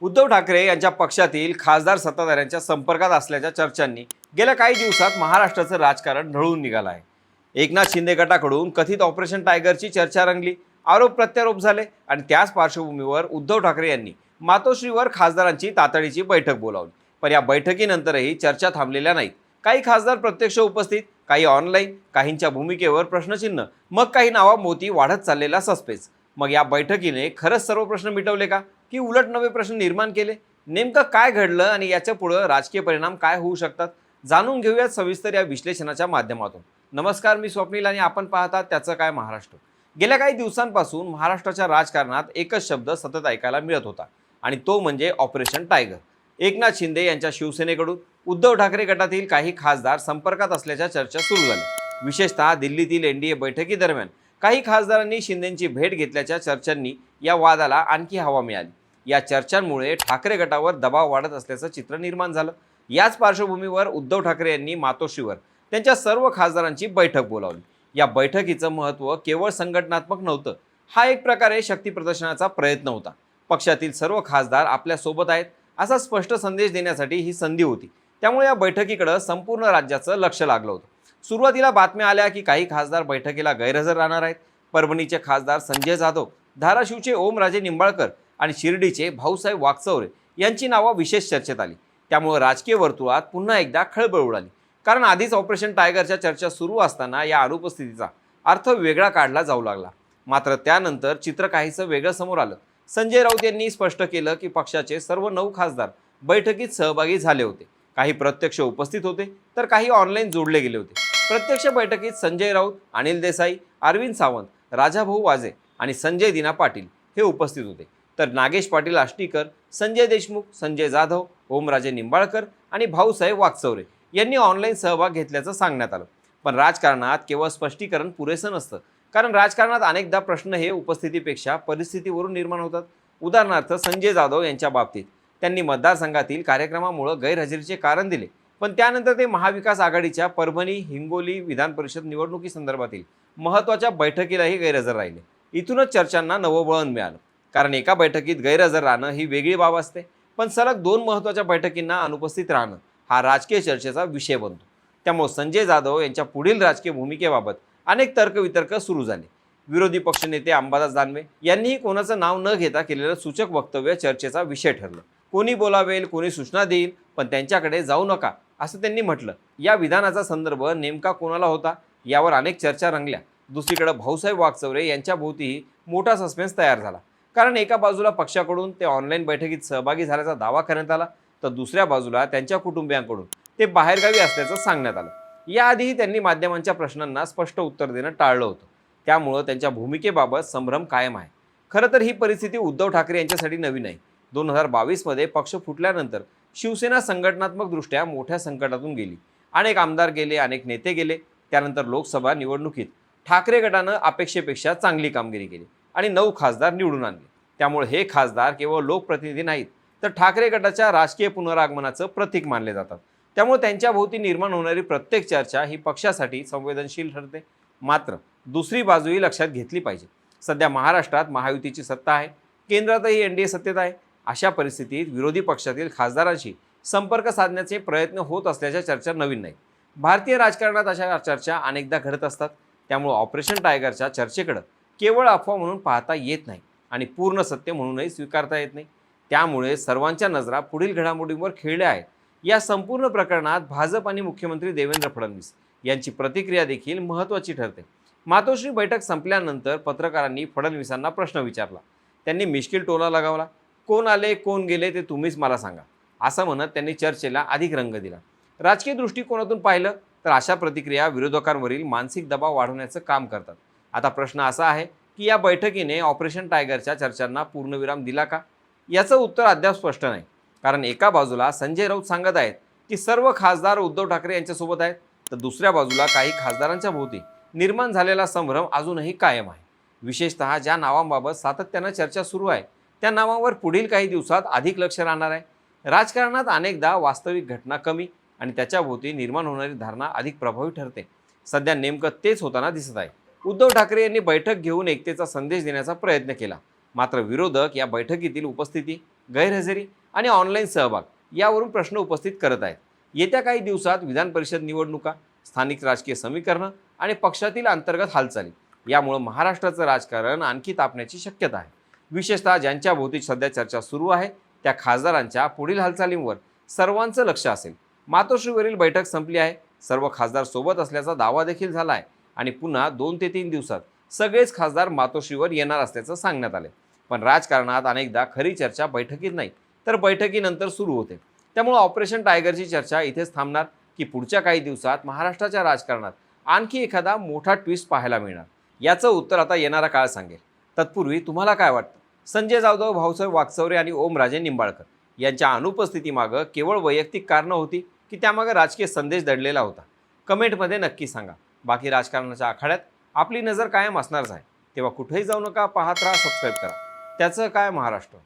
उद्धव ठाकरे यांच्या पक्षातील खासदार सत्ताधाऱ्यांच्या संपर्कात असल्याच्या चर्चांनी गेल्या काही दिवसात महाराष्ट्राचं राजकारण ढळून निघालं आहे. एकनाथ शिंदे गटाकडून कथित ऑपरेशन टायगरची चर्चा रंगली, आरोप प्रत्यारोप झाले आणि त्याच पार्श्वभूमीवर उद्धव ठाकरे यांनी मातोश्रीवर खासदारांची तातडीची बैठक बोलावली. पण या बैठकीनंतरही चर्चा थांबलेल्या नाहीत. काही खासदार प्रत्यक्ष उपस्थित, काही ऑनलाईन, काहींच्या भूमिकेवर प्रश्नचिन्ह, मग काही नावामोती वाढत चाललेला सस्पेन्स. मग या बैठकीने खरंच सर्व प्रश्न मिटवले का, की उलट नवे प्रश्न निर्माण केले? नेमकं काय घडलं आणि याच्या पुढे राजकीय परिणाम काय होऊ शकतात, जाणून घेऊयात सविस्तर या विश्लेषणाच्या माध्यमातून. नमस्कार, मी स्वप्नील आणि आपण पाहतात त्याचं काय महाराष्ट्र. गेल्या काही दिवसांपासून महाराष्ट्राच्या राजकारणात एकच शब्द सतत ऐकायला मिळत होता आणि तो म्हणजे ऑपरेशन टायगर. एकनाथ शिंदे यांच्या शिवसेनेकडून उद्धव ठाकरे गटातील काही खासदार संपर्कात असल्याच्या चर्चा सुरू झाल्या. विशेषतः दिल्लीतील एनडीए बैठकीदरम्यान काही खासदारांनी शिंदेंची भेट घेतल्याच्या चर्चांनी या वादाला आणखी हवा मिळाली. या चर्चांमुळे ठाकरे गटावर दबाव वाढत असल्याचं चित्र निर्माण झालं. याच पार्श्वभूमीवर उद्धव ठाकरे यांनी मातोश्रीवर त्यांच्या सर्व खासदारांची बैठक बोलावली. या बैठकीचं महत्त्व केवळ संघटनात्मक नव्हतं, हा एक प्रकारे शक्ती प्रदर्शनाचा प्रयत्न होता. पक्षातील सर्व खासदार आपल्या सोबत आहेत असा स्पष्ट संदेश देण्यासाठी ही संधी होती. त्यामुळे या बैठकीकडे संपूर्ण राज्याचं लक्ष लागलं होतं. सुरुवातीला बातम्या आल्या की काही खासदार बैठकीला गैरहजर राहणार आहेत. परभणीचे खासदार संजय जाधव, धाराशिवचे ओमराजे निंबाळकर आणि शिर्डीचे भाऊसाहेब वाकचौरे यांची नावं विशेष चर्चेत आली. त्यामुळे राजकीय वर्तुळात पुन्हा एकदा खळबळ उडाली. कारण आधीच ऑपरेशन टायगरच्या चर्चा सुरू असताना या अनुपस्थितीचा अर्थ वेगळा काढला जाऊ लागला. मात्र त्यानंतर चित्र काहीसं वेगळं समोर आलं. संजय राऊत यांनी स्पष्ट केलं की पक्षाचे सर्व 9 खासदार बैठकीत सहभागी झाले होते. काही प्रत्यक्ष उपस्थित होते तर काही ऑनलाईन जोडले गेले होते. प्रत्यक्ष बैठकीत संजय राऊत, अनिल देसाई, अरविंद सावंत, राजाभाऊ वाजे आणि संजय दिना पाटील हे उपस्थित होते. तर नागेश पाटील आष्टीकर, संजय देशमुख, संजय जाधव, ओमराजे निंबाळकर आणि भाऊसाहेब वाकचौरे यांनी ऑनलाईन सहभाग घेतल्याचं सांगण्यात आलं. पण राजकारणात केवळ स्पष्टीकरण पुरेसं नसतं. कारण राजकारणात अनेकदा प्रश्न हे उपस्थितीपेक्षा परिस्थितीवरून निर्माण होतात. उदाहरणार्थ संजय जाधव यांच्या बाबतीत त्यांनी मतदारसंघातील कार्यक्रमामुळे गैरहजेरीचे कारण दिले, पण त्यानंतर ते महाविकास आघाडीच्या परभणी, हिंगोली विधान परिषद निवडणुकीसंदर्भातील महत्त्वाच्या बैठकीलाही गैरहजर राहिले. इथूनच चर्चांना नवं वळण मिळालं. कारण एका बैठकीत गैरहजर राहणं ही वेगळी बाब असते, पण सलग 2 महत्त्वाच्या बैठकींना अनुपस्थित राहणं हा राजकीय चर्चेचा विषय बनतो. त्यामुळे संजय जाधव यांच्या पुढील राजकीय भूमिकेबाबत अनेक तर्कवितर्क सुरू झाले. विरोधी पक्षनेते अंबादास दानवे यांनीही कोणाचं नाव न घेता केलेलं सूचक वक्तव्य चर्चेचा विषय ठरलं. कोणी बोलावेल, कोणी सूचना देईल, पण त्यांच्याकडे जाऊ नका असं त्यांनी म्हटलं. या विधानाचा संदर्भ नेमका कोणाला होता यावर अनेक चर्चा रंगल्या. दुसरीकडे भाऊसाहेब वाकचौरे यांच्या भोवतीही मोठा सस्पेन्स तयार झाला. कारण एका बाजूला पक्षाकडून ते ऑनलाईन बैठकीत सहभागी झाल्याचा दावा करण्यात आला, तर दुसऱ्या बाजूला त्यांच्या कुटुंबियांकडून ते बाहेरगावी असल्याचं सांगण्यात आलं. याआधीही त्यांनी माध्यमांच्या प्रश्नांना स्पष्ट उत्तर देणं टाळलं होतं. त्यामुळं त्यांच्या भूमिकेबाबत संभ्रम कायम आहे. खरं तर ही परिस्थिती उद्धव ठाकरे यांच्यासाठी नवी नाही. 2022 मध्ये पक्ष फुटल्यानंतर शिवसेना संघटनात्मकदृष्ट्या मोठ्या संकटातून गेली. अनेक आमदार गेले, अनेक नेते गेले. त्यानंतर लोकसभा निवडणुकीत ठाकरे गटानं अपेक्षेपेक्षा चांगली कामगिरी केली आणि 9 खासदार निवडून आणले. त्यामुळे हे खासदार केवळ लोकप्रतिनिधी नाहीत, तर ठाकरे गटाच्या राजकीय पुनरागमनाचं प्रतीक मानले जातात. त्यामुळे त्यांच्या भोवती निर्माण होणारी प्रत्येक चर्चा ही पक्षासाठी संवेदनशील ठरते. मात्र दुसरी बाजूही लक्षात घेतली पाहिजे. सध्या महाराष्ट्रात महायुतीची सत्ता आहे, केंद्रातही एनडीए सत्तेत आहे. अशा परिस्थितीत विरोधी पक्षातील खासदारांशी संपर्क साधण्याचे प्रयत्न होत असल्याच्या चर्चा नवीन नाहीत. भारतीय राजकारणात अशा चर्चा अनेकदा घडत असतात. त्यामुळे ऑपरेशन टायगरच्या चर्चेकडे केवळ अफवा म्हणून पाहता येत नाही आणि पूर्ण सत्य म्हणूनही स्वीकारता येत नाही. त्यामुळे सर्वांच्या नजरा पुढील घडामोडींवर खिळल्या आहेत. या संपूर्ण प्रकरणात भाजप आणि मुख्यमंत्री देवेंद्र फडणवीस यांची प्रतिक्रिया देखील महत्त्वाची ठरते. मातोश्री बैठक संपल्यानंतर पत्रकारांनी फडणवीसांना प्रश्न विचारला. त्यांनी मिश्किल टोला लगावला. कोण आले, कोण गेले ते तुम्हीच मला सांगा, असं म्हणत त्यांनी चर्चेला अधिक रंग दिला. राजकीय दृष्टिकोनातून पाहिलं तर अशा प्रतिक्रिया विरोधकांवरील मानसिक दबाव वाढवण्याचं काम करतात. आता प्रश्न असा आहे की या बैठकीने ऑपरेशन टायगरच्या चर्चांना पूर्णविराम दिला का? याचं उत्तर अद्याप स्पष्ट नाही. कारण एका बाजूला संजय राऊत सांगत आहेत की सर्व खासदार उद्धव ठाकरे यांच्यासोबत आहेत, तर दुसऱ्या बाजूला काही खासदारांच्या भोवती निर्माण झालेला संभ्रम अजूनही कायम आहे. विशेषतः ज्या नावांबाबत सातत्यानं चर्चा सुरू आहे त्या नावांवर पुढील काही दिवसात अधिक लक्ष राहणार आहे. राजकारणात अनेकदा वास्तविक घटना कमी आणि त्याच्या भोवती निर्माण होणारी धारणा अधिक प्रभावी ठरते. सध्या नेमकं तेच होताना दिसत आहे. उद्धव ठाकरे यांनी बैठक घेऊन एकतेचा संदेश देण्याचा प्रयत्न केला, मात्र विरोधक या बैठकीतील उपस्थिती, गैरहजेरी आणि ऑनलाईन सहभाग यावरून प्रश्न उपस्थित करत आहेत. येत्या काही दिवसात विधान परिषद निवडणुका, स्थानिक राजकीय समीकरणं आणि पक्षातील अंतर्गत हालचाली यामुळे महाराष्ट्राचं राजकारण आणखी तापण्याची शक्यता आहे. विशेषतः ज्यांच्या भोवती सध्या चर्चा सुरू आहे त्या खासदारांच्या पुढील हालचालींवर सर्वांचं लक्ष असेल. मातोश्रीवरील बैठक संपली आहे. सर्व खासदार सोबत असल्याचा दावा देखील झाला आहे आणि पुन्हा 2 ते 3 दिवसात सगळेच खासदार मातोश्रीवर येणार असल्याचं सांगण्यात आले. पण राजकारणात अनेकदा खरी चर्चा बैठकीत नाही तर बैठकीनंतर सुरू होते. त्यामुळे ऑपरेशन टायगरची चर्चा इथेच थांबणार की पुढच्या काही दिवसात महाराष्ट्राच्या राजकारणात आणखी एखादा मोठा ट्विस्ट पाहायला मिळणार, याचं उत्तर आता येणारा काळ सांगेल. तत्पूर्वी तुम्हाला काय वाटतं? संजय जाधव, भाऊसाहेब वाकचौरे आणि ओमराजे निंबाळकर यांच्या अनुपस्थितीमागं केवळ वैयक्तिक कारणं होती की त्यामागे राजकीय संदेश दडलेला होता? कमेंटमध्ये नक्की सांगा. बाकी राजकारणाच्या आखाड्यात आपली नजर कायम असणारच आहे. तेव्हा कुठेही जाऊ नका, पाहत राहा, सबस्क्राईब करा. त्याचं काय महाराष्ट्र.